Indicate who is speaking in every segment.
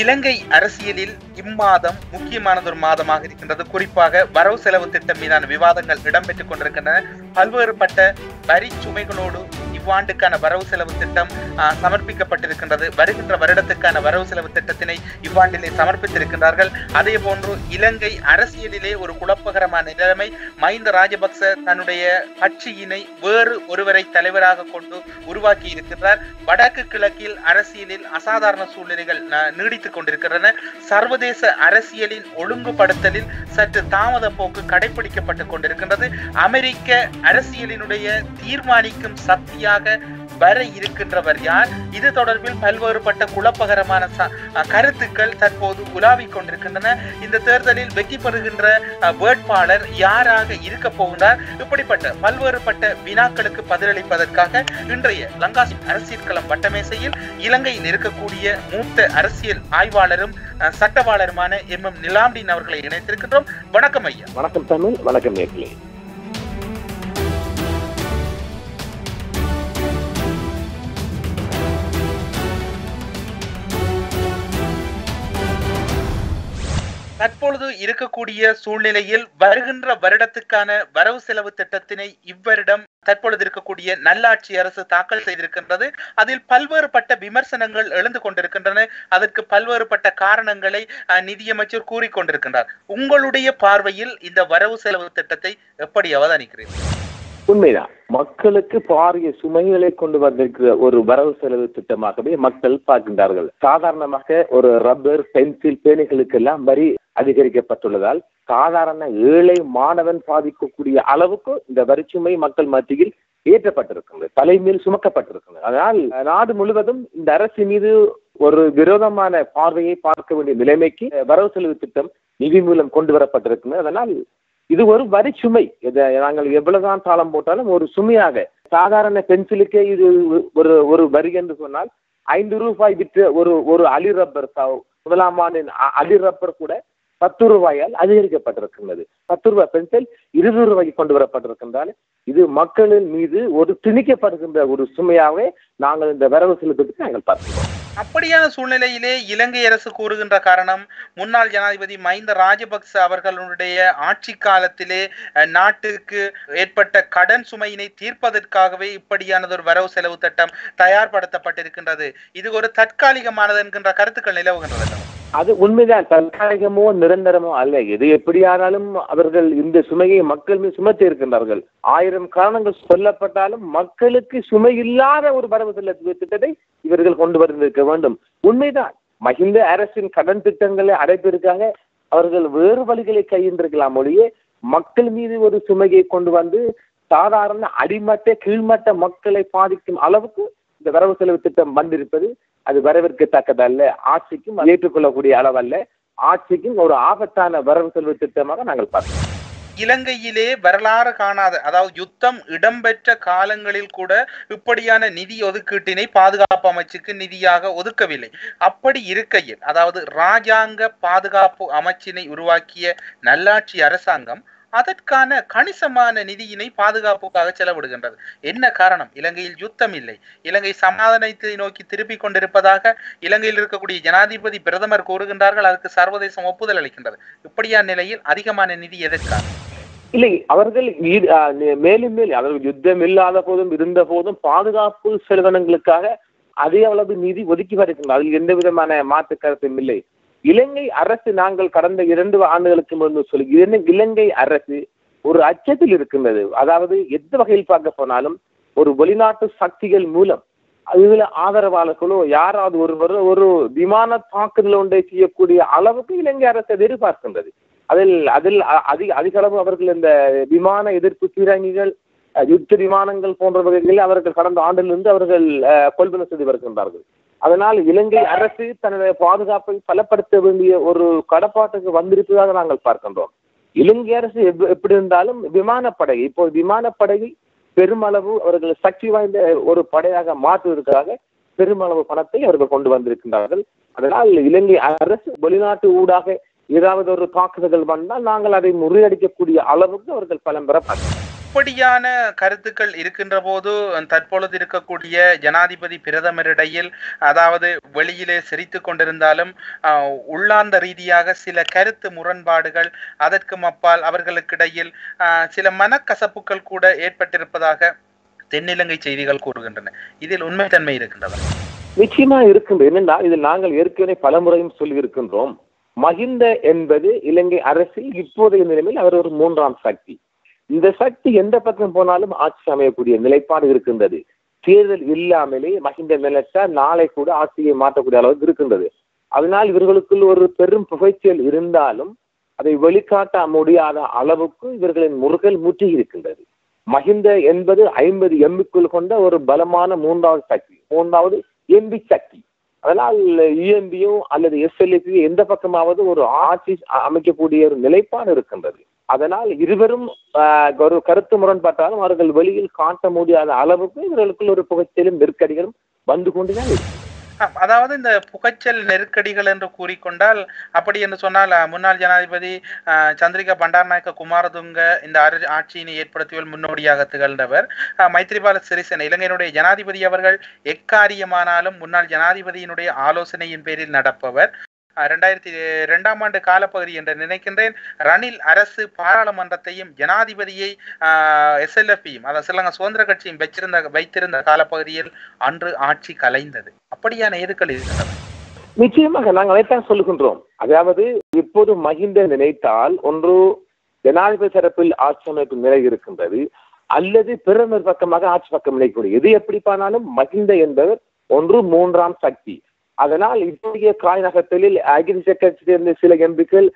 Speaker 1: இலங்கை அரசியலில் இம்மாதம் முக்கியமானதொரு மாதமாக இருக்கின்றது. குறிப்பாக வரவு செலவு திட்டம் மீதான விவாதங்கள் இடம்பெற்றுக் கொண்டிருக்கின்றன. பல்வேறுபட்ட வரி சுமைகளோடு இவ்வாண்டுக்கான வரவு செலவு திட்டம் சமர்ப்பிக்கப்பட்டிருக்கின்றது. வருகின்ற வருடத்துக்கான வரவு செலவு திட்டத்தினை இவ்வாண்டிலே சமர்ப்பித்திருக்கின்றார்கள். அதே போன்று இலங்கை அரசியலிலே ஒரு குழப்பகரமான நிலைமை. மஹிந்த ராஜபக்ச தன்னுடைய கட்சியினை வேறு ஒருவரை தலைவராக கொண்டு உருவாக்கி இருக்கின்றார். வடக்கு கிழக்கில் அரசியலில் அசாதாரண சூழ்நிலைகள் நீடித்துக் கொண்டிருக்கின்றன. சர்வதேச அரசியலின் ஒழுங்குபடுத்தலில் சற்று தாமத போக்கு கடைபிடிக்கப்பட்டுக் கொண்டிருக்கின்றது. அமெரிக்க அரசியலினுடைய தீர்மானிக்கும் சக்தியாக வர இருக்கின்றவர் யார்? இது தொடர்பில் பல்வேறுபட்ட குழப்பகரமான கருத்துக்கள் தற்போது உலாவிக் கொண்டிருக்கின்றன. இந்த தேர்தலில் வெற்றி பெறுகின்ற வேட்பாளர் யாராக இருக்க போகின்றார்? இப்படிப்பட்ட பல்வேறுபட்ட வினாக்களுக்கு பதிலளிப்பதற்காக இன்றைய லங்காசின் அரசியல் களம் வட்டமேசையில் இலங்கையில் இருக்கக்கூடிய மூத்த அரசியல் ஆய்வாளரும் சட்டவாளருமான எம் நிலாம்டின் அவர்களை இணைத்திருக்கின்றோம். வணக்கம் ஐயா.
Speaker 2: வணக்கம் தமிழ். வணக்கம் நேர்களே.
Speaker 1: தற்பொழுது இருக்கக்கூடிய சூழ்நிலையில் வருகின்ற வருடத்துக்கான வரவு செலவு திட்டத்தினை இவ்வருடம் தற்பொழுது இருக்கக்கூடிய நல்லாட்சி அரசு தாக்கல் செய்திருக்கின்றது. அதில் பல்வேறுபட்ட விமர்சனங்கள் எழுந்து கொண்டிருக்கின்றன. அதற்கு பல்வேறுபட்ட காரணங்களை நிதியமைச்சர் கூறிக்கொண்டிருக்கின்றார். உங்களுடைய பார்வையில் இந்த வரவு செலவு திட்டத்தை எப்படி அவதானிக்கிறீர்கள்?
Speaker 2: உண்மைதான். மக்களுக்கு பாரிய சுமைகளை கொண்டு வந்திருக்கிற ஒரு வரவு செலவு திட்டமாகவே மக்கள் பார்க்கின்றார்கள். சாதாரணமாக ஒரு ரப்பர், பென்சில், பேனைகளுக்கெல்லாம் வரி அதிகரிக்கப்பட்டுள்ளதால் சாதாரண ஏழை மாணவன் பாதிக்கக்கூடிய அளவுக்கு இந்த வரிச்சுமை மக்கள் மத்தியில் ஏற்றப்பட்டிருக்கிறது, தலைமையில் சுமக்கப்பட்டிருக்கிறது. அதனால் நாடு முழுவதும் இந்த அரசு மீது ஒரு விரோதமான பார்வையை பார்க்க வேண்டிய நிலைமைக்கு வரவு செலவு திட்டம் நிதி மூலம் கொண்டு வரப்பட்டிருக்கிறது. அதனால் இது ஒரு வரி சுமை. நாங்கள் எவ்வளவுதான் தாளம் போட்டாலும் ஒரு சுமையாக, சாதாரண பென்சிலுக்கே இது ஒரு வரி என்று சொன்னால் 5 ரூபாய் விற்று ஒரு அலி ரப்பர், முதலாம் ஆண்டின் அலி ரப்பர் கூட 10 ரூபாயால் அதிகரிக்கப்பட்டிருக்கின்றது. 10 ரூபாய் பென்சில் 20 ரூபாய்க்கு கொண்டு வரப்பட்டிருக்கின்றால் இது மக்களின் மீது ஒரு திணிக்கப்படுகின்ற ஒரு சுமையாகவே நாங்கள் இந்த வரவு செலவு திட்டத்தை நாங்கள் பார்க்கிறோம்.
Speaker 1: அப்படியான சூழ்நிலையிலே இலங்கை அரசு கூறுகின்ற காரணம், முன்னாள் ஜனாதிபதி மஹிந்த ராஜபக்ச அவர்களுடைய ஆட்சி காலத்திலே நாட்டுக்கு ஏற்பட்ட கடன் சுமையினை தீர்ப்பதற்காகவே இப்படியானதொரு வரவு செலவு திட்டம் தயார்படுத்தப்பட்டிருக்கின்றது. இது ஒரு தற்காலிகமானது என்கின்ற கருத்துக்கள் நிலவுகின்றது.
Speaker 2: அது உண்மைதான். தற்காலிகமோ நிரந்தரமோ அல்ல. எது எப்படியானாலும் அவர்கள் இந்த சுமையை மக்கள் மீது சுமத்தி இருக்கின்றார்கள். 1000 காரணங்கள் சொல்லப்பட்டாலும் மக்களுக்கு சுமை இல்லாத ஒரு வரவு செலவு திட்டத்தை இவர்கள் கொண்டு வந்திருக்க வேண்டும். உண்மைதான். மஹிந்த அரசின் கடன் திட்டங்களை அடைப்பதற்காக அவர்கள் வேறு வழிகளை கையின்றிருக்கலாம் ஒழிய மக்கள் மீது ஒரு சுமையை கொண்டு வந்து சாதாரண அடிமட்ட கீழ்மட்ட மக்களை பாதிக்கும் அளவுக்கு இந்த வரவு செலவு திட்டம் வந்திருப்பது அது வரவேற்கத்தக்கதல்ல. ஆட்சிக்கும் ஏற்றுக்கொள்ளக்கூடிய அளவல்ல. ஆட்சிக்கும் ஒரு ஆபத்தான வரவு செலவு திட்டமாக நாங்கள் பார்க்கிறோம்.
Speaker 1: இலங்கையிலே வரலாறு காணாத, அதாவது யுத்தம் இடம்பெற்ற காலங்களில் கூட இப்படியான நிதி ஒதுக்கீட்டினை பாதுகாப்பு அமைச்சுக்கு நிதியாக ஒதுக்கவில்லை. அப்படி இருக்கையில், அதாவது இராஜாங்க பாதுகாப்பு அமைச்சினை உருவாக்கிய நல்லாட்சி அரசாங்கம் அதற்கான கணிசமான நிதியினை பாதுகாப்புக்காக செலவிடுகின்றது. என்ன காரணம்? இலங்கையில் யுத்தம் இல்லை, இலங்கை சமாதானத்தை நோக்கி திருப்பிக் கொண்டிருப்பதாக இலங்கையில் இருக்கக்கூடிய ஜனாதிபதி, பிரதமர் கூறுகின்றார்கள். அதற்கு சர்வதேசம் ஒப்புதல் அளிக்கின்றது. இப்படியான நிலையில் அதிகமான நிதி எதற்காக?
Speaker 2: இல்லை, அவர்கள் மேலும் மேலும் அவர்கள் யுத்தம் இல்லாத போதும் இருந்த போதும் பாதுகாப்பு செலவினங்களுக்காக அதே அளவு நிதி ஒதுக்கி வருகின்றனர். அதில் எந்த விதமான மாற்று கருத்தும் இல்லை. இலங்கை அரசு, நாங்கள் கடந்த 2 ஆண்டுகளுக்கு முன்பு சொல்லி இலங்கை அரசு ஒரு அச்சத்தில் இருக்கின்றது. அதாவது எந்த வகையில் பார்க்க போனாலும் ஒரு வெளிநாட்டு சக்திகள் மூலம் அதுல ஆதரவாளர்களோ யாராவது ஒரு விமான தாக்குதல் ஒன்றை செய்யக்கூடிய அளவுக்கு இலங்கை அரசு எதிர்பார்க்கின்றது. அதில் அதிக அளவு அவர்கள் இந்த விமான எதிர்ப்பு பீரங்கிகள், யுத்த விமானங்கள் போன்ற வகைகளில் அவர்கள் கடந்த ஆண்டிலிருந்து அவர்கள் கொள்வன செய்து வருகின்றார்கள். அதனால் இலங்கை அரசு தன்னுடைய பாதுகாப்பை பலப்படுத்த வேண்டிய ஒரு கடப்பாட்டுக்கு வந்திருப்பதாக நாங்கள் பார்க்கின்றோம். இலங்கை அரசு எப்படி இருந்தாலும் விமானப்படை, இப்போ விமானப்படையை பெருமளவு அவர்கள் சக்தி வாய்ந்த ஒரு படையாக மாற்றுவதற்காக பெருமளவு பணத்தை அவர்கள் கொண்டு வந்திருக்கின்றார்கள். அதனால் இலங்கை அரசு வெளிநாட்டு ஊடாக ஏதாவது ஒரு தாக்குதல்கள் வந்தால் நாங்கள் அதை முறியடிக்கக்கூடிய அளவுக்கு அவர்கள் பலம் பெற பார்க்கிறார்கள்.
Speaker 1: இப்படியான கருத்துக்கள் இருக்கின்ற போது தற்பொழுது இருக்கக்கூடிய ஜனாதிபதி பிரதமரிடையில், அதாவது வெளியிலே சிரித்து கொண்டிருந்தாலும் உள்ளார்ந்த ரீதியாக சில கருத்து முரண்பாடுகள், அதற்கும் அப்பால் அவர்களுக்கிடையில் சில மனக்கசப்புகள் கூட ஏற்பட்டிருப்பதாக தென்னிலங்கை செய்திகள் கூறுகின்றன. இதில் உண்மைத்தன்மை இருக்கின்றதா?
Speaker 2: நிச்சயமா இருக்கின்றது. என்னன்னா, இதில் நாங்கள் ஏற்கனவே பலமுறையும் சொல்லி இருக்கின்றோம். மஹிந்த என்பது இலங்கை அரசில் இப்போதைய நிலைமையில் அவர் ஒரு மூன்றாம் சக்தி. இந்த சக்தி எந்த பக்கம் போனாலும் ஆட்சி அமையக்கூடிய நிலைப்பாடு இருக்கின்றது. தேர்தல் இல்லாமலே மஹிந்த நிலைத்தால் நாளை கூட ஆட்சியை மாற்றக்கூடிய அளவுக்கு இருக்கின்றது. அதனால் இவர்களுக்குள் ஒரு பெரும் புகைச்சல் இருந்தாலும் அதை வெளிக்காட்ட முடியாத அளவுக்கு இவர்களின் முருகல் முற்றி இருக்கின்றது. மஹிந்த என்பது 50 எம்பிக்குள் கொண்ட ஒரு பலமான மூன்றாவது சக்தி, மூன்றாவது எம்பி சக்தி. அதனால் யுஎம்பியும் அல்லது எஸ்எல்ஏபியும் எந்த பக்கமாவது ஒரு ஆட்சி அமைக்கக்கூடிய ஒரு நிலைப்பாடு இருக்கின்றது. அதனால் இருவரும் ஒரு கருத்து முரண்பட்டாலும் அவர்கள் வெளியில் காட்ட முடியாத அளவுக்கு இவர்களுக்குள் ஒரு புகைச்சலும் நெருக்கடிகளும் வந்து கொண்டுதான் இருக்கு.
Speaker 1: அதாவது இந்த புகைச்சல் நெருக்கடிகள் என்று கூறிக்கொண்டால், அப்படி என்று சொன்னால் முன்னாள் ஜனாதிபதி சந்திரிகா பண்டாரநாயக்க குமாரதுங்க இந்த ஆட்சியினை ஏற்படுத்தியல் முன்னோடியாக திகழ்ந்தவர். மைத்ரிபால சிறிசேன இலங்கையினுடைய ஜனாதிபதி அவர்கள் எக்காரியமானாலும் முன்னாள் ஜனாதிபதியினுடைய ஆலோசனையின் பேரில் நடப்பவர். 2002ஆம் ஆண்டு காலப்பகுதி என்று நினைக்கின்றேன், ரணில் அரசு பாராளுமன்றத்தையும் ஜனாதிபதியை எஸ்எல்எஃப்யும் அதாவது ஸ்ரீலங்கா சுதந்திர கட்சியும் வைத்திருந்த காலப்பகுதியில் அன்று ஆட்சி கலைந்தது. அப்படியான எதுக்கள் இருக்கிறது?
Speaker 2: நிச்சயமாக நாங்கள் அதைத்தான் சொல்லுகின்றோம். அதாவது இப்போது மஹிந்த நினைத்தால் ஒன்று ஜனாதிபதி தரப்பில் ஆட்சி அமைப்பு நிலை இருக்கின்றது, அல்லது பிரதமர் பக்கமாக ஆட்சி பக்கம் நிலைக்கூடிய எது எப்படி பானாலும் மஹிந்த என்பவர் ஒன்று மூன்றாம் சக்தி. அதனால் இப்போதைய காய் நகரத்தில் அகில கட்சியிலிருந்து சில எம்பிக்கள்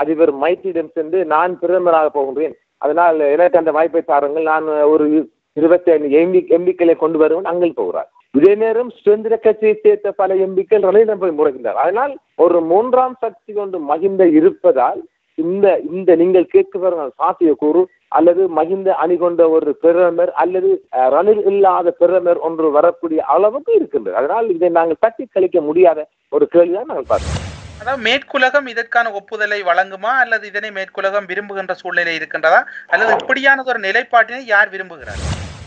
Speaker 2: அதிபர் மைத்திரியிடம் சென்று நான் பிரதமராக போகின்றேன், அதனால் எனக்கு அந்த வாய்ப்பை தாருங்கள், நான் ஒரு 25 எம்பிக்களை கொண்டு வருவேன் அங்கே போகிறார். இதே நேரம் சுதந்திர கட்சியை சேர்த்த பல எம்பிக்கள் ரணிலிடம் போய் முறைகின்றார். அதனால் ஒரு மூன்றாம் சக்தி கொண்டு மஹிந்த இருப்பதால் இந்த நீங்கள் கேட்க சாத்திய கூறு அல்லது மஹிந்த அணி கொண்ட ஒரு பிரதமர் அல்லது ரணில் இல்லாத பிரதமர் ஒன்று வரக்கூடிய அளவுக்கு இருக்கின்றது. அதனால் இதை நாங்கள் தட்டி கழிக்க முடியாத ஒரு கேள்விதான் நாங்கள் பார்க்கிறோம்.
Speaker 1: அதாவது மேற்குலகம் இதற்கான ஒப்புதலை வழங்குமா, அல்லது இதனை மேற்குலகம் விரும்புகின்ற சூழ்நிலை இருக்கின்றதா, அல்லது இப்படியானது ஒரு நிலைப்பாட்டினை யார் விரும்புகிறார்?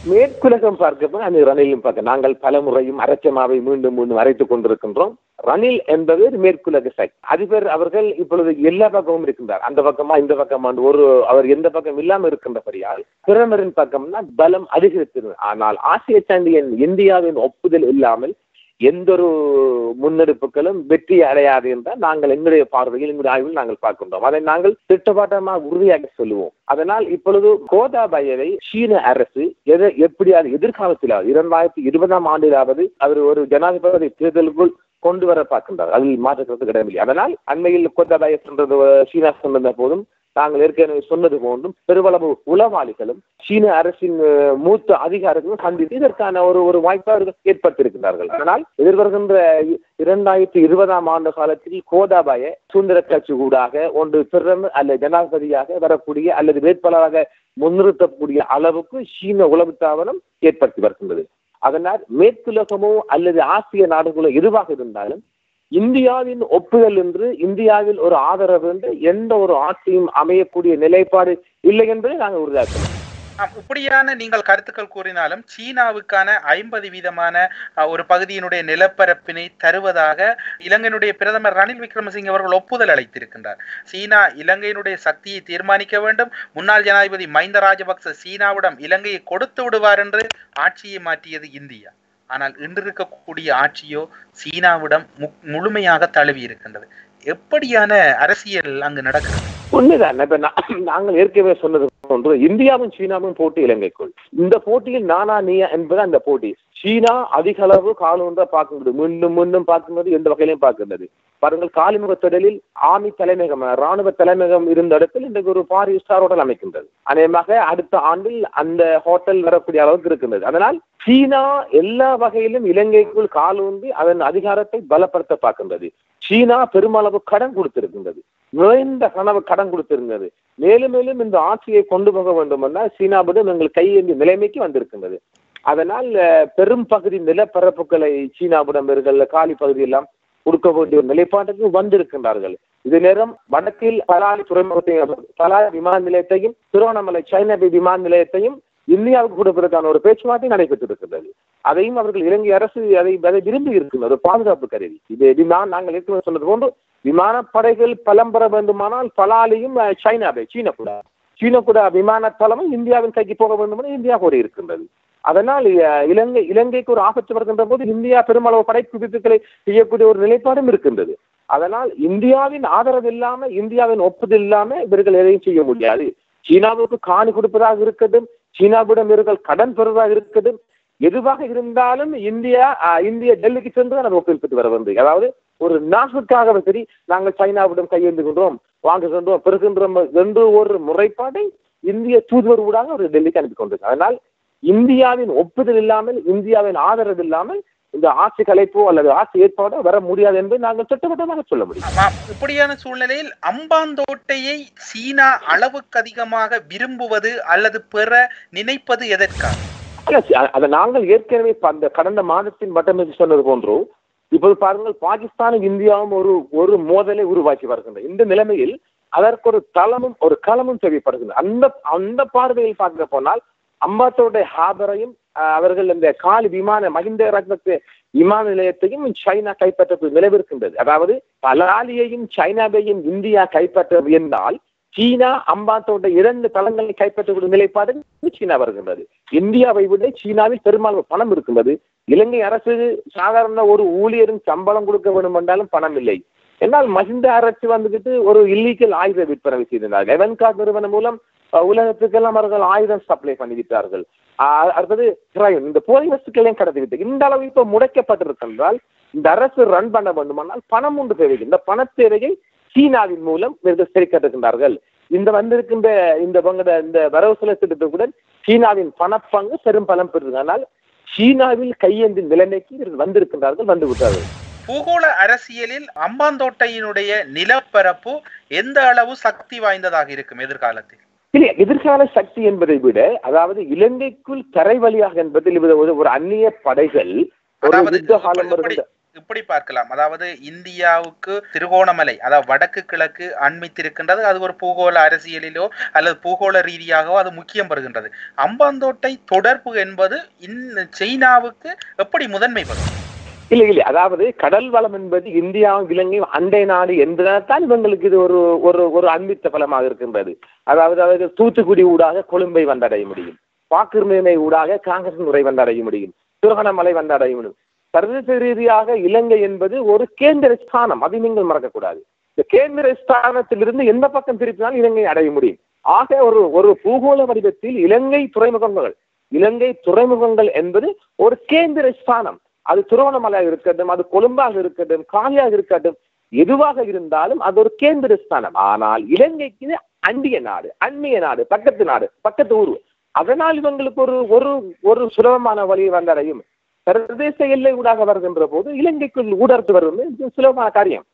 Speaker 2: மேற்குலகம் பார்க்கப்போ அந்த ரணிலும் பார்க்க நாங்கள் பல முறையும் அரச்சமாவை மீண்டும் மீண்டும் அரைத்துக் கொண்டிருக்கின்றோம். ரணில் என்பது மேற்குலக சக்தி. அதிபர் அவர்கள் இப்பொழுது எல்லா பக்கமும் இருக்கின்றார், அந்த பக்கமா இந்த பக்கமா அவர் எந்த பக்கம் இல்லாமல் இருக்கின்றபடியால் பிரதமரின் பக்கம்னா பலம் அதிகரித்திருந்தது. ஆனால் ஆசிய சாண்டியன் இந்தியாவின் ஒப்புதல் இல்லாமல் எந்த ஒரு முன்னெடுப்புகளும் வெற்றி அடையாது என்றால் நாங்கள் எங்களுடைய பார்வையில் எங்களுடைய ஆய்வில் நாங்கள் பார்க்கின்றோம். அதை நாங்கள் திட்டவட்டமாக உறுதியாக சொல்லுவோம். அதனால் இப்பொழுது கோத்தாபயவை சீன அரசு எப்படியாவது எதிர்காலத்திலாவது 2020ஆம் ஆண்டிலாவது அவர் ஒரு ஜனாதிபதி தேர்தலுக்குள் கொண்டு வர பார்க்கின்றார். அதில் மாற்றத்திற்கு இடமில்லை. அதனால் அண்மையில் கோத்தாபய சென்றது சீனா சென்ற போதும் நாங்கள் ஏற்கனவே சொன்னது போன்றும் பெருவளவு உளவாளிகளும் சீன அரசின் மூத்த அதிகாரிகளும் சந்தித்து இதற்கான ஒரு வாய்ப்பை ஏற்படுத்தியிருக்கிறார்கள். அதனால் எதிர்வருகின்ற 2020ஆம் ஆண்டு காலத்தில் கோத்தாபய சுதந்திர கட்சி ஊடாக ஒன்று பிரதமர் அல்லது ஜனாதிபதியாக வரக்கூடிய அல்லது வேட்பாளராக முன்னிறுத்தக்கூடிய அளவுக்கு சீன உளவு தாவனம் ஏற்படுத்தி வருகின்றது. அதனால் மேற்குலகமோ அல்லது ஆசிய நாடுகளோ எதுவாக இருந்தாலும் இந்தியாவின் ஒப்புதல் என்று இந்தியாவில் ஒரு ஆதரவு என்று எந்த ஒரு ஆட்சியும் அமையக்கூடிய நிலைப்பாடு இல்லை என்பதை நாங்கள் உறுதியாக்கிறோம்.
Speaker 1: இப்படியான நீங்கள் கருத்துக்கள் கூறினாலும் சீனாவுக்கான 50% ஒரு பகுதியினுடைய நிலப்பரப்பினை தருவதாக இலங்கையினுடைய பிரதமர் ரணில் விக்ரமசிங்கே அவர்கள் ஒப்புதல் அளித்திருக்கின்றார். சீனா இலங்கையினுடைய சக்தியை தீர்மானிக்க வேண்டும், முன்னாள் ஜனாதிபதி மஹிந்த ராஜபக்ச சீனாவிடம் இலங்கையை கொடுத்து விடுவார் என்று ஆட்சியை மாற்றியது இந்தியா. ஆனால் இன்று இருக்கக்கூடிய ஆட்சியோ சீனாவிடம் முழுமையாக தழுவி இருக்கின்றது. எப்படியான அரசியல் அங்கு நடக்கிறது?
Speaker 2: உண்மைதான். இப்ப நாங்கள் ஏற்கனவே சொன்னது போன்று இந்தியாவும் சீனாவும் போட்டி இலங்கைக்குள். இந்த போட்டியில் நானா நீயா என்பது அந்த போட்டி. சீனா அதிக அளவு காலூன்ற பார்க்கின்றது, மீண்டும் மீண்டும் பார்க்கின்றது, எந்த வகையிலையும் பார்க்கின்றது. பாருங்கள், காலிமுக திடலில் ஆர்மி தலைமையகம் ராணுவ தலைமையகம் இருந்த இடத்தில் இன்றைக்கு ஒரு 5 ஸ்டார் ஹோட்டல் அமைக்கின்றது. அநேகமாக அடுத்த ஆண்டில் அந்த ஹோட்டல் வரக்கூடிய அளவுக்கு இருக்கின்றது. அதனால் சீனா எல்லா வகையிலும் இலங்கைக்குள் காலூன்றி அதன் அதிகாரத்தை பலப்படுத்த பார்க்கின்றது. சீனா பெருமளவு கடன் கொடுத்திருக்கின்றது, நிறைந்த கடன் கொடுத்திருந்தது. மேலும் மேலும் இந்த ஆட்சியை கொண்டு போக வேண்டும் என்றால் சீனாவிடம் எங்கள் கையேந்திய நிலைமைக்கு வந்திருக்கின்றது. அதனால் பெரும் பகுதி நிலப்பரப்புகளை சீனாவிடம் காலி பகுதி எல்லாம் கொடுக்க வேண்டிய ஒரு நிலைப்பாட்டுக்கு வந்திருக்கின்றார்கள். இதே நேரம் வடக்கில் பலாலி துறைமுகத்தையும் பலாலி விமான நிலையத்தையும் திருவண்ணாமலை சைனா விமான நிலையத்தையும் இந்தியாவுக்கு கொடுப்பதற்கான ஒரு பேச்சுவார்த்தை நடைபெற்றிருக்கின்றது. அதையும் அவர்கள் இலங்கை அரசு அதை விரும்பி இருக்கின்றது, பாதுகாப்பு கருதி. இது நாங்கள் ஏற்கனவே சொன்னது போன்று விமானப்படைகள் பலம் பெற வேண்டுமானால் பலாலியும் சீன கூட விமான தளமும் இந்தியாவின் கைக்கு போக வேண்டும் என இந்தியா கோரி இருக்கின்றது. அதனால் இலங்கைக்கு ஒரு ஆபத்து வருகின்ற போது இந்தியா பெருமளவு படைப்பிடிப்புகளை செய்யக்கூடிய ஒரு நிலைப்பாடும் இருக்கின்றது. அதனால் இந்தியாவின் ஆதரவு இல்லாம, இந்தியாவின் ஒப்புதல் இல்லாம இவர்கள் எதையும் செய்ய முடியாது. சீனாவுக்கு காணி கொடுப்பதாக இருக்கட்டும், சீனாவிடம் இவர்கள் கடன் பெறுவதாக இருக்கட்டும், எதுவாக இருந்தாலும் இந்தியா டெல்லிக்கு சென்று அதை ஒப்புவித்து வர வந்து, அதாவது ஒரு நாட்டுக்காக சரி நாங்கள் சைனாவிடம் கையெழுந்துகின்றோம், வாங்குகின்றோம், பெறுகின்றோம் என்று ஒரு முறைப்பாட்டை இந்திய தூதுவர் ஊடாக ஒரு டெல்லிக்கு அனுப்பி கொண்டிருக்கிறார். அதனால் இந்தியாவின் ஒப்புதல் இல்லாமல், இந்தியாவின் ஆதரவு இல்லாமல் இந்த ஆட்சி கலைப்போ அல்லது ஆட்சி ஏற்பாடோ வர முடியாது என்று நாங்கள் திட்டவட்டமாக சொல்ல முடியும்.
Speaker 1: இப்படியான சூழ்நிலையில் அம்பாந்தோட்டையை சீனா அளவுக்கு அதிகமாக விரும்புவது அல்லது பெற நினைப்பது எதற்காக?
Speaker 2: அதை நாங்கள் ஏற்கனவே அந்த கடந்த மாதத்தின் வட்டமைப்பு சொன்னது போன்றோ இப்போது பாருங்கள், பாகிஸ்தானும் இந்தியாவும் ஒரு மோதலை உருவாக்கி வருகின்றன. இந்த நிலைமையில் அதற்கு ஒரு தளமும் ஒரு களமும் தேவைப்படுகின்றன. அந்த பார்வையில் பார்க்க போனால் அம்பாத்தோட ஹாபரையும் அவர்கள் இந்த காலி மஹிந்த ராஜபக்சே விமான நிலையத்தையும் சைனா கைப்பற்ற நிலவிருக்கின்றது. அதாவது பலாலியையும் சைனாவையும் இந்தியா கைப்பற்ற முயன்றால் சீனா அம்பாத்தோட 2 தளங்களை கைப்பற்றக்கூடிய நிலைப்பாடு சீனா வருகின்றது. இந்தியாவை விட சீனாவில் பெரும்பாலும் பணம் இருக்கின்றது. இலங்கை அரசு சாதாரண ஒரு ஊழியரும் சம்பளம் கொடுக்க வேண்டும் என்றாலும் பணம் இல்லை. என்னால் மஹிந்த அரசு வந்துகிட்டு ஒரு இல்லீகல் ஆயுத விற்பனை செய்திருந்தார்கள். எவன்கார்ட் நிறுவனம் மூலம் உலகத்துக்கெல்லாம் அவர்கள் ஆயுதம் சப்ளை பண்ணிவிட்டார்கள். அடுத்தது இந்த போலி வஸ்துக்களையும் கடத்திவிட்டு இந்த அளவு இப்ப முடக்கப்பட்டிருக்கின்றால் இந்த அரசு ரன் பண்ண வேண்டுமானால் பணம் ஒன்று தேவை. இந்த பண தேவையை சீனாவின் மூலம் இவர்கள் சரி கட்டுகின்றார்கள். இந்த வந்திருக்கின்ற இந்த வரவு செலவு திட்டத்துடன் சீனாவின் பணப்பங்கு பெரும் பலம் பெறுவதனால் சீனாவில் கையேந்தின் நிலைமைக்கு இவர்கள் வந்திருக்கின்றார்கள், வந்து விட்டார்கள்.
Speaker 1: பூகோள அரசியலில் அம்பாந்தோட்டையினுடைய நிலப்பரப்பு எந்த அளவு சக்தி வாய்ந்ததாக இருக்கும் எதிர்காலத்தில்?
Speaker 2: இல்லை, எதிர்கால சக்தி என்பதை விட, அதாவது இலங்கைக்குள் தரை வழியாக என்பதில் ஒரு அந்நிய படைகள்
Speaker 1: இப்படி பார்க்கலாம். அதாவது இந்தியாவுக்கு திருகோணமலை, அதாவது வடக்கு கிழக்கு அண்மித்திருக்கின்றது. அது ஒரு பூகோள அரசியலிலோ அல்லது பூகோள ரீதியாகவோ அது முக்கியம் பெறுகின்றது. அம்பாந்தோட்டை தொடர்பு என்பது சீனாவுக்கு எப்படி முதன்மைப்படும்?
Speaker 2: இல்லை, அதாவது கடல் வளம் என்பது இந்தியாவும் இலங்கையும் அண்டை நாடு என்பதால்தான் இவங்களுக்கு இது ஒரு அண்மித்த பலமாக இருக்கின்றது. அதாவது தூத்துக்குடி ஊடாக கொழும்பை வந்தடைய முடியும், பாக்கிர்மேனை ஊடாக காங்கிரஸ் முறை வந்தடைய முடியும், திருகோணமலை வந்தடைய முடியும். சர்வதேச ரீதியாக இலங்கை என்பது ஒரு கேந்திர ஸ்தானம், அதை நீங்கள் மறக்கக்கூடாது. இந்த கேந்திர ஸ்தானத்திலிருந்து எந்த பக்கம் திருப்பினாலும் இலங்கை அடைய முடியும். ஆக ஒரு பூகோள வடிவத்தில் இலங்கை துறைமுகங்கள் என்பது ஒரு கேந்திர ஸ்தானம். அது திருவண்ணாமலையாக இருக்கட்டும், அது கொழும்பாக இருக்கட்டும், காலியாக இருக்கட்டும், எதுவாக இருந்தாலும் அது ஒரு கேந்திர ஸ்தானம். ஆனால் இலங்கைக்கு அந்நிய நாடு, பக்கத்து ஊர். அதனால் இவங்களுக்கு ஒரு சுலபமான வழியை வந்தடையும். சர்வதேச எல்லை ஊடாக வருகின்ற போது இலங்கைக்குள் ஊடறுத்து வருவது சுலபமான காரியம்.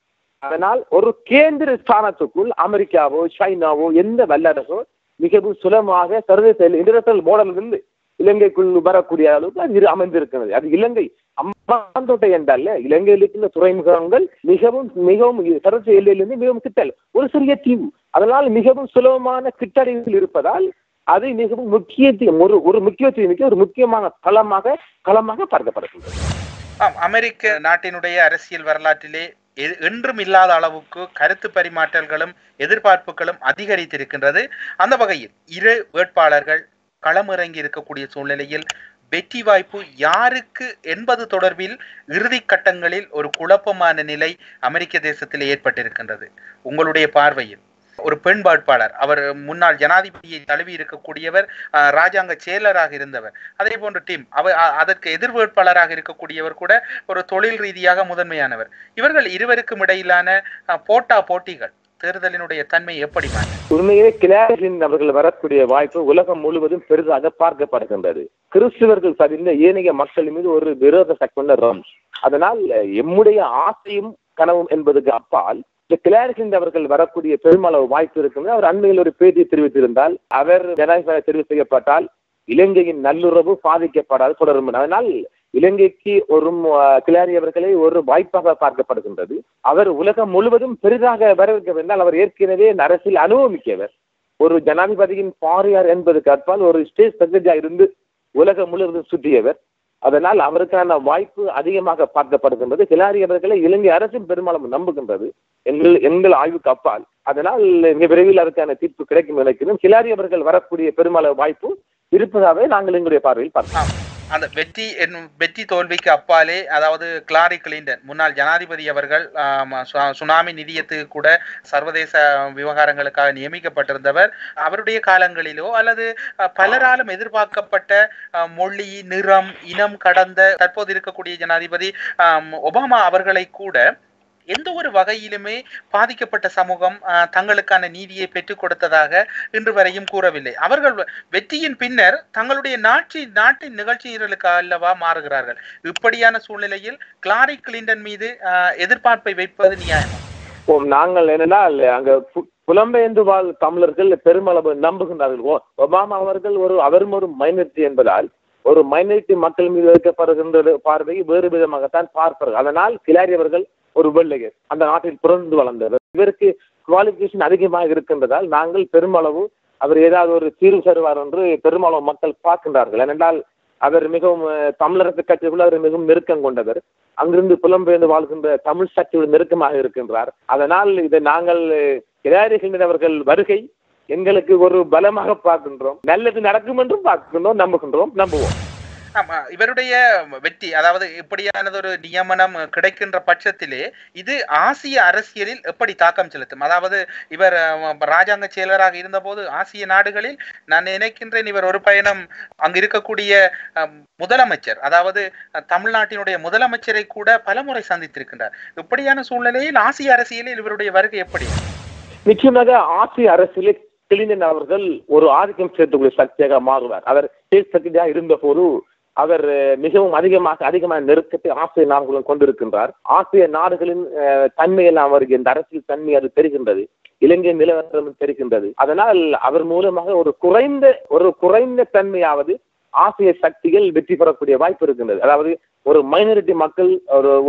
Speaker 2: அதனால் ஒரு கேந்திர ஸ்தானத்துக்குள் அமெரிக்காவோ சைனாவோ எந்த வல்லரசோ மிகவும் சுலபமாக சர்வதேச இன்டர்நேஷனல் மாடலிருந்து இலங்கைக்குள் வரக்கூடிய அளவுக்கு அது அமைந்திருக்கிறது. அது இலங்கை அம்பாந்தோட்டை என்றால் இலங்கையில் இருக்கின்ற துறைமுகங்கள் மிகவும் சர்வதேச எல்லையிலிருந்து மிகவும் கிட்டல், ஒரு சிறிய தீவு. அதனால் மிகவும் சுலபமான கிட்டடைவில் இருப்பதால் அது மிகவும் முக்கியத்துவம் ஒரு முக்கியமான களமாக பார்க்கப்படுகிறது.
Speaker 1: அமெரிக்க நாட்டினுடைய அரசியல் வரலாற்றிலே என்றும் இல்லாத அளவுக்கு கருத்து பரிமாற்றல்களும் எதிர்பார்ப்புகளும் அதிகரித்திருக்கின்றது. அந்த வகையில் 2 வேட்பாளர்கள் களமிறங்கி இருக்கக்கூடிய சூழ்நிலையில் வெற்றி வாய்ப்பு யாருக்கு என்பது தொடர்பில் இறுதி கட்டங்களில் ஒரு குழப்பமான நிலை அமெரிக்க தேசத்தில் ஏற்பட்டிருக்கின்றது. உங்களுடைய பார்வையில் ஒரு பெண் வேட்பாளர், அவர் முன்னாள் ஜனாதிபதியை தழுவி இருக்கக்கூடியவர், ராஜாங்க செயலராக இருந்தவர், அதே போன்ற டீம் அதற்கு எதிர் வேட்பாளராக இருக்கக்கூடியவர் கூட ஒரு தொழில் ரீதியாக முதன்மையானவர். இவர்கள் இருவருக்கும் இடையிலான போட்டிகள் தேர்தலினுடைய தன்மை எப்படி?
Speaker 2: உண்மையிலே கிளாரின் அவர்கள் வரக்கூடிய வாய்ப்பு உலகம் முழுவதும் பெரிதாக பார்க்கப்படுகின்றது. கிறிஸ்துவர்கள் தவிர்ந்த ஏனைய மக்கள் மீது ஒரு விரோத சக்தி ரோம். அதனால் எம்முடைய ஆசையும் கனவும் என்பதுக்கு அப்பால் இந்த கிளாரின் அவர்கள் வரக்கூடிய பெருமளவு வாய்ப்பு இருக்கின்றது. அவர் அண்மையில் ஒரு பேட்டி தெரிவித்திருந்தால், அவர் ஜனாதிபதி தெரிவு செய்யப்பட்டால் இலங்கையின் நல்லுறவு பாதிக்கப்படாது தொடரும். அதனால் இலங்கைக்கு ஒரு கிலாரி அவர்களை ஒரு வாய்ப்பாக பார்க்கப்படுகின்றது. அவர் உலகம் முழுவதும் பெரிதாக வரவேற்க வேண்டால் அவர் ஏற்கனவே அரசியல் அனுபவமிக்கவர். ஒரு ஜனாதிபதியின் பாரியார் என்பதற்கு அப்பால் ஒரு ஸ்டேட் செக்ரட்டரியா இருந்து உலகம் முழுவதும் சுற்றியவர். அதனால் அவருக்கான வாய்ப்பு அதிகமாக பார்க்கப்படுகின்றது. கிலாரி அவர்களை இலங்கை அரசும் பெரும்பாலும் நம்புகின்றது எங்கள் ஆய்வுக்கு அப்பால். அதனால் மிக விரைவில் அதற்கான தீர்ப்பு கிடைக்கும் நினைக்கிறோம். கிலாரி அவர்கள் வரக்கூடிய பெரும்பாலான வாய்ப்பு இருப்பதாகவே நாங்கள் எங்களுடைய பார்வையில் பார்க்கிறோம்.
Speaker 1: அந்த வெற்றி தோல்விக்கு அப்பாலே, அதாவது கிலாரி கிளின்டன் முன்னாள் ஜனாதிபதி அவர்கள் சுனாமி நிதியத்துக்கு கூட சர்வதேச விவகாரங்களுக்காக நியமிக்கப்பட்டிருந்தவர். அவருடைய காலங்களிலோ அல்லது பலராலும் எதிர்பார்க்கப்பட்ட மொழி, நிறம், இனம் கடந்த தற்போது இருக்கக்கூடிய ஜனாதிபதி ஒபாமா அவர்களை கூட எந்த ஒரு வகையிலுமே பாதிக்கப்பட்ட சமூகம் தங்களுக்கான நீதியை பெற்றுக் கொடுத்ததாக இன்று வரையும் கூறவில்லை. அவர்கள் வெற்றியின் பின்னர் தங்களுடைய நாட்டின் நிகழ்ச்சிகளுக்கு அல்லவா மாறுகிறார்கள். இப்படியான சூழ்நிலையில் கிலாரி கிளின்டன் மீது எதிர்பார்ப்பை வைப்பது நியாயம்.
Speaker 2: நாங்கள் என்னன்னா அங்க புலம்பெயர்ந்து வாழ் தமிழர்கள் பெருமளவு நம்புகின்றார்கள். ஒபாமா அவர்கள் அவரும் ஒரு மைனாரிட்டி என்பதால் ஒரு மைனாரிட்டி மக்கள் மீது வைக்கப்படுகின்ற பார்வையை வேறு விதமாகத்தான் பார்ப்பார்கள். அதனால் கிலாரி அவர்கள் ஒரு வெள்ளையர், அந்த நாட்டில் பிறந்து வளர்ந்தவர், இவருக்கு குவாலிபிகேஷன் அதிகமாக இருக்கின்றதால் நாங்கள் பெருமளவு அவர் ஏதாவது ஒரு தீர்வு தருவார் என்று பெருமளவு மக்கள் பார்க்கின்றார்கள். ஏனென்றால் அவர் மிகவும் தமிழரசு கட்சிக்குள்ள அவர் மிகவும் நெருக்கம் கொண்டவர். அங்கிருந்து புலம்பெயர்ந்து வாழ்கின்ற தமிழ் சக்தியோடு நெருக்கமாக இருக்கின்றார். அதனால் இதை நாங்கள் கிலாரி கிளின்டன் அவர்கள் வருகை எங்களுக்கு ஒரு பலமாக பார்க்கின்றோம். நல்லது நடக்கும் என்றும் பார்க்கின்றோம், நம்புவோம்.
Speaker 1: இவருடைய வெற்றி, அதாவது இப்படியானது ஒரு நியமனம் கிடைக்கின்ற பட்சத்திலே இது ஆசிய அரசியலில் எப்படி தாக்கம் செலுத்தும்? அதாவது இவர் ராஜாங்க செயலராக இருந்த போது ஆசிய நாடுகளில் நான் நினைக்கின்றேன் இவர் ஒரு பயணம் அங்கு இருக்கக்கூடிய முதலமைச்சர், அதாவது தமிழ்நாட்டினுடைய முதலமைச்சரை கூட பலமுறை சந்தித்திருக்கின்றார். இப்படியான சூழ்நிலையில் ஆசிய அரசியலில் இவருடைய வருகை எப்படி?
Speaker 2: நிச்சயமாக ஆசிய அரசியலில் கிளின்டன் அவர்கள் ஒரு ஆதிக்கம் செலுத்தக்கூடிய சக்தியாக மாறுவார். அவர் ஸ்டேட் செக்ரட்டரியாக இருந்த போது அவர் மிகவும் அதிகமான நெருக்கத்தை ஆசிய நாடுகளுடன் கொண்டிருக்கின்றார். ஆசிய நாடுகளின் தன்மையெல்லாம் அவருக்கு இந்த அரசியல் தன்மை அது தெரிகின்றது, இலங்கை நிலவரம் தெரிகின்றது. அதனால் அவர் மூலமாக ஒரு குறைந்த தன்மையாவது ஆசிய சக்திகள் வெற்றி பெறக்கூடிய வாய்ப்பு இருக்கின்றது. அதாவது ஒரு மைனாரிட்டி மக்கள்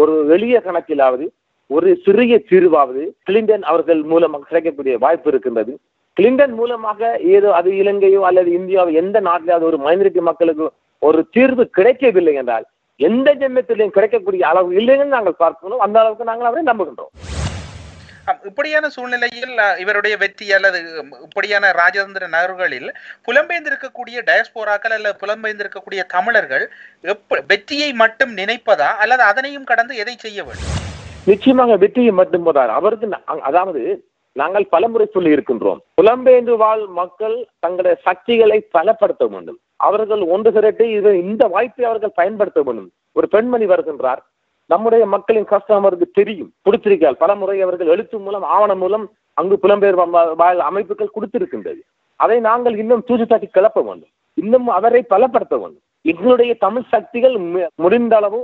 Speaker 2: ஒரு எளிய கணக்கிலாவது ஒரு சிறிய தீர்வாவது கிளின்டன் அவர்கள் மூலமாக கிடைக்கக்கூடிய வாய்ப்பு இருக்கின்றது. கிளின்டன் மூலமாக ஏதோ அது இலங்கையோ அல்லது இந்தியாவோ எந்த நாட்டிலாவது ஒரு மைனாரிட்டி மக்களுக்கு ஒரு தீர்வு கிடைக்கவில்லை என்றால் எந்த ஜென்மத்திலையும் கிடைக்கக்கூடிய அளவு இல்லைன்னு நாங்கள் பார்க்கணும். அந்த அளவுக்கு நாங்கள் அவரை நம்புகின்றோம்.
Speaker 1: இப்படியான சூழ்நிலையில் இவருடைய வெற்றி அல்லது இப்படியான ராஜதந்திர நகர்வுகளில் புலம்பெயர்ந்திருக்கக்கூடிய டயஸ்போராக்கள் அல்லது புலம்பெயர்ந்திருக்கக்கூடிய தமிழர்கள் வெற்றியை மட்டும் நினைப்பதா அல்லது அதனையும் கடந்து எதை செய்ய வேண்டும்?
Speaker 2: நிச்சயமாக வெற்றியை மட்டும் போதார் அவருக்கு. அதாவது நாங்கள் பலமுறை சொல்லி இருக்கின்றோம், புலம்பெயர்ந்து வாழ் மக்கள் தங்களுடைய சக்திகளை பலப்படுத்த வேண்டும். அவர்கள் ஒன்று திரட்டி இந்த வாய்ப்பை அவர்கள் பயன்படுத்த வேண்டும். ஒரு பெண்மணி வருகின்றார், நம்முடைய மக்களின் கஷ்டம் அவருக்கு தெரியும், கொடுத்திருக்கிறார். பலமுறை அவர்கள் எழுத்து மூலம் ஆவணம் மூலம் அங்கு புலம்பெயர் வாழ் அமைப்புகள் கொடுத்திருக்கின்றது. அதை நாங்கள் இன்னும் தூசி தட்டி கிளப்ப வேண்டும், இன்னும் அவரை பலப்படுத்த வேண்டும். எங்களுடைய தமிழ் சக்திகள் முடிந்த அளவு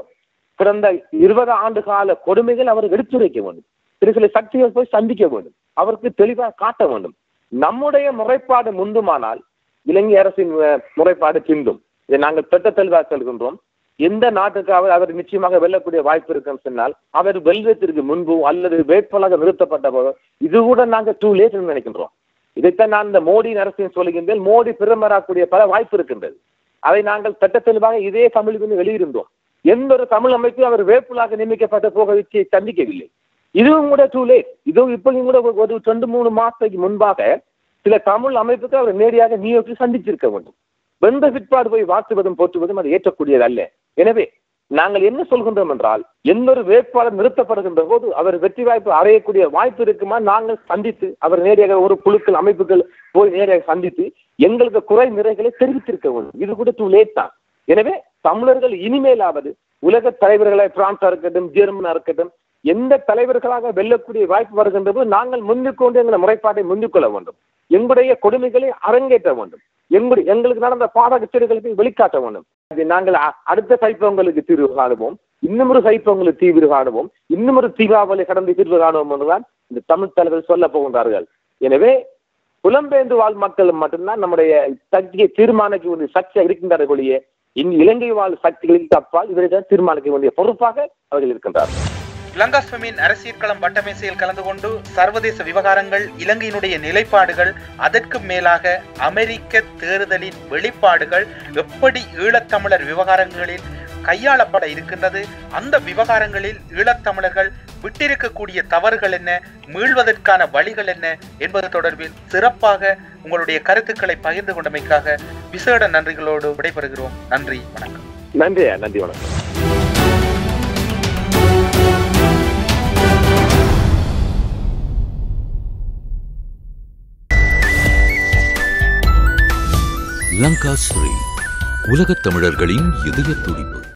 Speaker 2: கடந்த 20 ஆண்டு கால கொடுமைகள் அவர் எடுத்துரைக்க வேண்டும். சில சக்திகள் போய் சந்திக்க வேண்டும், அவருக்கு தெளிவாக காட்ட வேண்டும். நம்முடைய முறைப்பாடு முந்துமானால் இலங்கை அரசின் முறைப்பாடு பிந்தும். இதை நாங்கள் திட்ட தெளிவாக சொல்கின்றோம். எந்த நாட்டுக்காவது அவர் நிச்சயமாக வெல்லக்கூடிய வாய்ப்பு இருக்குன்னு சொன்னால் அவர் வெல்வதற்கு முன்பு அல்லது வேட்பாளராக நிறுத்தப்பட்ட போது இது கூட நாங்கள் டூ லேட் நினைக்கின்றோம். இதைத்தான் நான் இந்த மோடி அரசின் சொல்கின்றேன். மோடி பிரதமராகக்கூடிய பல வாய்ப்பு இருக்கின்றது. அதை நாங்கள் திட்ட தெளிவாக இதே தமிழுக்கு வெளியிருந்தோம். எந்த ஒரு தமிழ் அமைப்பு அவர் வேட்பாளராக நியமிக்கப்பட்ட போக வச்சு சந்திக்கவில்லை. இதுவும் கூட டூ லேட். இதுவும் இப்பயும் கூட ஒரு 2-3 மாசத்துக்கு முன்பாக சில தமிழ் அமைப்புக்கு அவர் நேரடியாக நியூயார்க்கில் சந்திச்சிருக்க வேண்டும். வெந்த பிற்பாடு போய் வாழ்த்துவதும் போற்றுவதும் அது ஏற்றக்கூடியது அல்ல. எனவே நாங்கள் என்ன சொல்கின்றோம் என்றால், எந்த ஒரு வேட்பாளர் நிறுத்தப்படுகின்ற போது அவர் வெற்றி வாய்ப்பு அடையக்கூடிய வாய்ப்பு இருக்குமா நாங்கள் சந்தித்து அவர் நேரடியாக ஒரு குழுக்கள் அமைப்புகள் போய் நேரடியாக சந்தித்து எங்களுக்கு குறை நிறைகளை தெரிவித்திருக்க வேண்டும். இது கூட டூ லேட் தான். எனவே தமிழர்கள் இனிமேலாவது உலக தலைவர்களை பிரான்ஸா இருக்கட்டும், ஜெர்மனா இருக்கட்டும், எந்த தலைவர்களாக வெல்லக்கூடிய வாய்ப்பு வருகின்ற போது நாங்கள் முன்னிற்கொண்டு எங்களை முறைப்பாட்டை முன்னிக்கொள்ள வேண்டும். எங்களுடைய கொடுமைகளை அரங்கேற்ற வேண்டும். எங்களுக்கு நடந்த பாடகச்சேரிகளுக்கு வெளிக்காட்ட வேண்டும். நாங்கள் அடுத்த தைப்பொங்கலுக்கு தீர்வு காணுவோம், இன்னும் ஒரு தைப்பொங்கலுக்கு தீர்வு காணுவோம், இன்னும் ஒரு தீபாவளி கடந்து தீர்வு காணுவோம் என்றுதான் இந்த தமிழ் தலைவர்கள் சொல்ல போகின்றார்கள். எனவே புலம்பெயர்ந்து வாழ் மக்கள் மட்டும்தான் நம்முடைய சக்தியை தீர்மானிக்க சக்தியாக இருக்கின்றார்களே, இலங்கை வாழ் சக்திகளின் அப்பால் இவரை தீர்மானிக்க வேண்டிய பொறுப்பாக அவர்கள் இருக்கின்றார்கள்.
Speaker 1: லங்காஸ்வாமியின் அரசியற்களம் வட்டமேசையில் கலந்து கொண்டு சர்வதேச விவகாரங்கள், இலங்கையினுடைய நிலைப்பாடுகள், அதற்கு மேலாக அமெரிக்க தேர்தலின் வெளிப்பாடுகள் எப்படி ஈழத்தமிழர் விவகாரங்களில் கையாளப்பட இருக்கின்றது, அந்த விவகாரங்களில் ஈழத்தமிழர்கள் விட்டிருக்கக்கூடிய தவறுகள் என்ன, மீள்வதற்கான வழிகள் என்ன என்பது தொடர்பில் சிறப்பாக உங்களுடைய கருத்துக்களை பகிர்ந்து கொண்டமைக்காக விசேட நன்றிகளோடு விடைபெறுகிறோம். நன்றி, வணக்கம்.
Speaker 2: நன்றி, வணக்கம்.
Speaker 3: லங்காஸ்ரீ, உலகத் தமிழர்களின் இதய துடிப்பு.